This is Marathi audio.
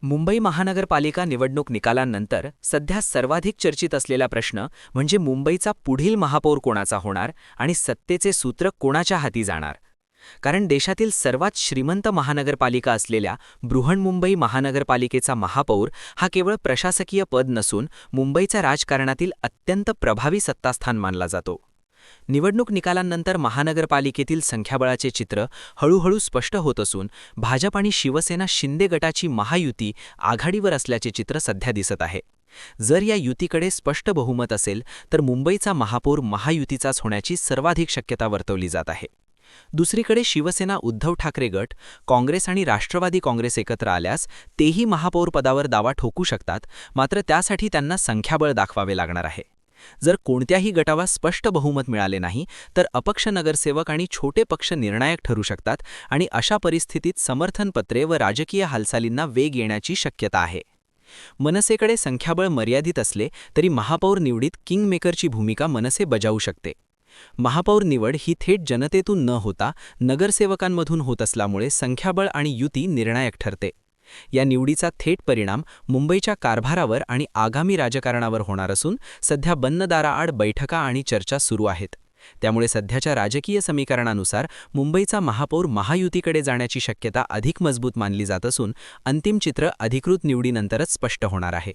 मुंबई महानगरपालिका निवडणूक निकालांनंतर सध्या सर्वाधिक चर्चित असलेला प्रश्न म्हणजे मुंबईचा पुढील महापौर कोणाचा होणार आणि सत्तेचे सूत्र कोणाच्या हाती जाणार. कारण देशातील सर्वात श्रीमंत महानगरपालिका असलेल्या बृहन्मुंबई महानगरपालिकेचा महापौर हा केवळ प्रशासकीय पद नसून मुंबईच्या राजकारणातील अत्यंत प्रभावी सत्तास्थान मानला जातो. निवडणूक निकालांनंतर महानगरपालिकेतील संख्याबळाचे चित्र हळूहळू स्पष्ट होत असून भाजप आणि शिवसेना शिंदे गटाची महायुती आघाडीवर असल्याचे चित्र सध्या दिसत आहे. जर या युतीकडे स्पष्ट बहुमत असेल तर मुंबईचा महापौर महायुतीचाच होण्याची सर्वाधिक शक्यता वर्तवली जात आहे. दुसरीकडे शिवसेना उद्धव ठाकरे गट, काँग्रेस आणि राष्ट्रवादी काँग्रेस एकत्र आल्यास तेही महापौर पदावर दावा ठोकू शकतात, मात्र त्यासाठी त्यांना संख्याबळ दाखवावे लागणार आहे. जर कोणत्याही गटाला स्पष्ट बहुमत मिळाले नाही तर अपक्ष नगरसेवक आणि छोटे पक्ष निर्णायक ठरू शकतात आणि अशा परिस्थितीत समर्थनपत्रे व राजकीय हालचालींना वेग येण्याची शक्यता आहे. मनसेकडे संख्याबळ मर्यादित असले तरी महापौर निवडीत किंगमेकरची भूमिका मनसे बजावू शकते. महापौर निवड ही थेट जनतेतून न होता नगरसेवकांमधून होत असल्यामुळे संख्याबळ आणि युती निर्णायक ठरते. या निवडीचा थेट परिणाम मुंबईच्या कारभारावर आणि आगामी राजकारणावर होणार असून सध्या बंद दाराआड बैठका आणि चर्चा सुरू आहेत. त्यामुळे सध्याच्या राजकीय समीकरणानुसार मुंबईचा महापौर महायुतीकडे जाण्याची शक्यता अधिक मजबूत मानली जात असून अंतिम चित्र अधिकृत निवडीनंतरच स्पष्ट होणार आहे.